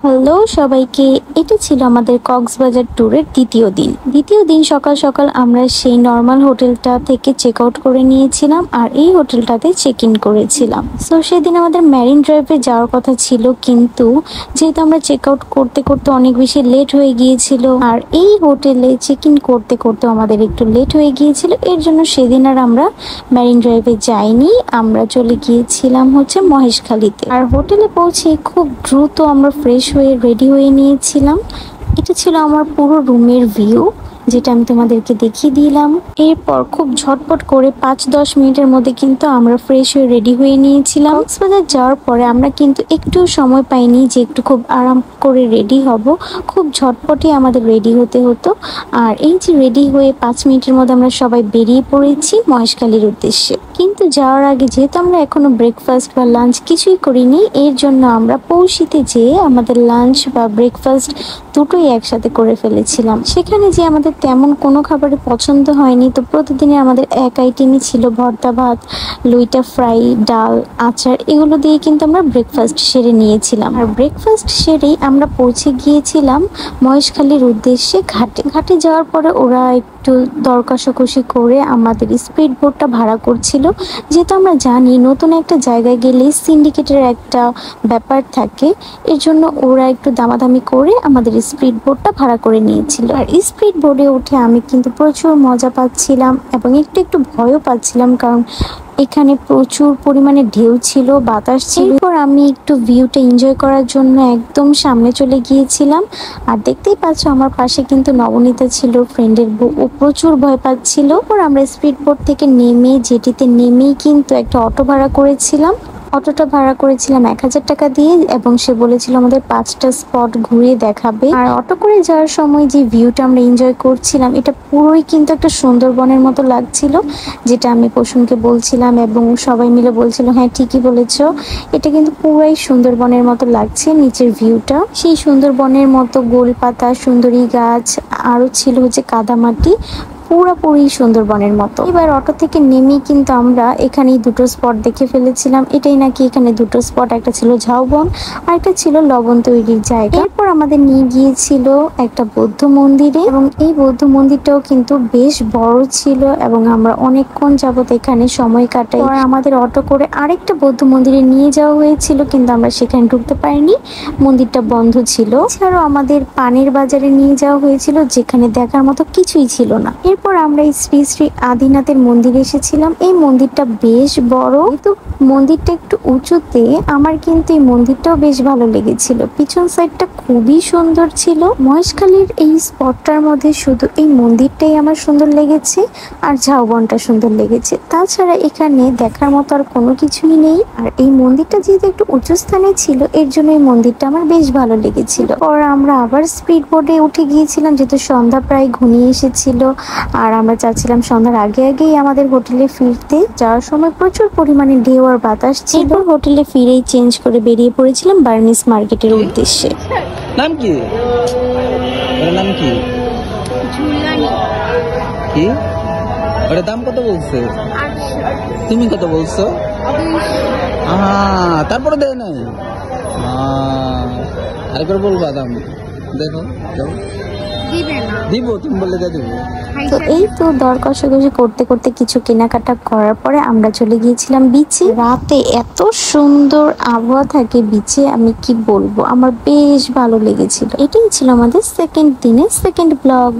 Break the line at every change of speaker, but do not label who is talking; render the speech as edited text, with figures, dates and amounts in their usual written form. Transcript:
Hello সবাইকে, এটা ছিল আমাদের কক্সবাজার ট্যুরের দ্বিতীয় দিন সকাল সকাল আমরা সেই নর্মাল হোটেলটা থেকে চেক আউট করে নিয়েছিলাম আর এই হোটেলটাতে চেক ইন করেছিলাম। সো সেদিন আমাদের ম্যারিন ড্রাইভে যাওয়ার কথা ছিল, কিন্তু যেহেতু আমরা চেক আউট করতে করতে অনেক বেশি লেট হয়ে গিয়েছিল আর এই হোটেলে চেক ইন করতে করতে আমাদের একটু লেট হয়ে গিয়েছিল, এর জন্য সেদিন আর আমরা ম্যারিন ড্রাইভে যাইনি। আমরা চলে গিয়েছিলাম মহেশখালীতে। আর হোটেলে পৌঁছে খুব দ্রুত আমরা ফ্রেশ হয়ে রেডি হয়ে নিয়েছিলাম। এটা ছিল আমার পুরো রুমের ভিউ, যেটা আমি তোমাদেরকে দেখিয়ে দিলাম। এরপর খুব ঝটপট করে 5-10 মিনিটের মধ্যে কিন্তু আমরা ফ্রেশ হয়ে রেডি হয়ে নিয়েছিলাম। কক্সবাজার যাওয়ার পরে আমরা কিন্তু একটু সময় পাইনি যে একটু খুব আরাম করে রেডি হব, খুব ঝটপটে আমাদের রেডি হতে হতো। আর এই যে রেডি হয়ে 5 মিনিটের মধ্যে আমরা সবাই বেরিয়ে পড়েছি মহেশখালীর উদ্দেশ্যে। কিন্তু যাওয়ার আগে যেহেতু আমরা এখনো ব্রেকফাস্ট বা লাঞ্চ কিছুই করিনি, এর জন্য আমরা পৌঁছিতে যেয়ে আমাদের লাঞ্চ বা ব্রেকফাস্ট দুটোই একসাথে করে ফেলেছিলাম। সেখানে যে আমাদের তেমন কোনো খাবারই পছন্দ হয়নি, তো প্রতিদিনে আমাদের এক আইটেমই ছিল ভর্তা ভাত, লইটা ফ্রাই, ডাল, আচার, এগুলো দিয়ে কিন্তু আমরা ব্রেকফাস্ট সেরে নিয়েছিলাম। আর ব্রেকফাস্ট সেরেই আমরা পৌঁছে গিয়েছিলাম মহেশখালীর উদ্দেশ্যে ঘাটে যাওয়ার পরে ওরা একটু দর কষাকষি করে আমাদের স্পিড বোটটা ভাড়া করছিল। যেহেতু আমরা জানি নতুন একটা জায়গায় গেলে সিন্ডিকেটের একটা ব্যাপার থাকে, এর জন্য ওরা একটু দামাদামি করে আমাদের স্পিড বোটটা ভাড়া করে নিয়েছিল। আর স্পিড বোটে উঠে আমি কিন্তু প্রচুর মজা পাচ্ছিলাম এবং একটু ভয়ও পাচ্ছিলাম, কারণ এখানে প্রচুর পরিমাণে ঢেউ ছিল, বাতাস ছিল। এরপর আমি একটু ভিউটা এনজয় করার জন্য একদম সামনে চলে গিয়েছিলাম। আর দেখতেই পাচ্ছ আমার পাশে কিন্তু নবনীতা ছিল, ফ্রেন্ডের বউ, ও প্রচুর ভয় পাচ্ছিল। ওর আমরা স্পিড বোট থেকে নেমে জেটিতে নেমেই কিন্তু একটা অটো ভাড়া করেছিলাম। অটোটা ভাড়া করেছিলাম 1000 টাকা দিয়ে এবং সে বলেছিল আমাদের 5টা স্পট ঘুরিয়ে দেখাবে। আর অটো করে যাওয়ার সময় যে ভিউটা আমরা এনজয় করছিলাম, এটা পুরোই কিন্তু একটা সুন্দরবনের মতো লাগছিল, যেটা আমি পোষণকে বলছিলাম এবং সবাই মিলে বলছিল হ্যাঁ ঠিকই বলেছো, এটা কিন্তু পুরোই সুন্দরবনের মতো লাগছে। নিচের ভিউটা সেই সুন্দরবনের মতো, গোলপাতা, সুন্দরী গাছ, আরো ছিল কাদামাটি, পুরোপুরি সুন্দরবনের মতো। এবার অটো থেকে নেমেই কিন্তু আমরা এখানেই দুটো স্পট দেখে ফেলেছিলাম। এটাই নাকি এখানে দুটো স্পট, একটা ছিল ঝাউবন আর একটা ছিল লবণ তৈরির জায়গা। এরপর আমাদের নিয়ে গিয়েছিল একটা বৌদ্ধ মন্দিরে এবং এই বৌদ্ধ মন্দিরটাও কিন্তু বেশ বড় ছিল এবং আমরা অনেকক্ষণ যাবত এখানে সময় কাটাই। আর আমাদের অটো করে আরেকটা বৌদ্ধ মন্দিরে নিয়ে যাওয়া হয়েছিল, কিন্তু আমরা সেখানে ঢুকতে পারিনি, মন্দিরটা বন্ধ ছিল। এছাড়াও আমাদের পানির বাজারে নিয়ে যাওয়া হয়েছিল, যেখানে দেখার মতো কিছুই ছিল না। এরপর আমরা শ্রী শ্রী আদিনাথের মন্দিরে এসেছিলাম। এই মন্দিরটা বেশ বড়, কিন্তু মন্দিরটা একটু উঁচুতে। আমার কিন্তু এই মন্দিরটাও বেশ ভালো লেগেছিল, পিছন সাইডটা খুবই সুন্দর ছিল। মহেশখালীর এই স্পটটার মধ্যে শুধু এই মন্দিরটাই আমার সুন্দর লেগেছে আর ঝাউবনটা সুন্দর লেগেছে, তাছাড়া এখানে দেখার মতো আর কোনো কিছুই নেই। আর এই মন্দিরটা যেহেতু একটু উঁচু স্থানে ছিল, এর জন্য এই মন্দিরটা আমার বেশ ভালো লেগেছিল। পর আমরা আবার স্পিড বোটে উঠে গিয়েছিলাম, যেহেতু সন্ধ্যা প্রায় ঘনিয়ে এসেছিল আর আমরা চাচ্ছিলাম সন্ধ্যার আগেই আমাদের হোটেলে ফিরতে। যাওয়ার সময় প্রচুর পরিমাণে ঢেউ আর বাতাস ছিল। হোটেলে ফিরেই চেঞ্জ করে বেরিয়ে পড়েছিলাম বার্মিস মার্কেটের উদ্দেশ্যে।
নাম কি? নাম কি? কি? ওটার দাম কত বলছে? তুমি কত বলছো? তারপরে দেয় না, আরেকবার বলবা দাম। দেখো দিব, তুমি বললে দিয়ে দেবো।
তো এই তো দর কষাকষি করতে করতে কিছু কেনাকাটা করার পরে আমরা চলে গিয়েছিলাম বিচে। রাতে এত সুন্দর আবহাওয়া থাকে বিচে, আমি কি বলবো, আমার বেশ ভালো লেগেছিল। এটাই ছিল আমাদের সেকেন্ড দিনের সেকেন্ড ব্লগ।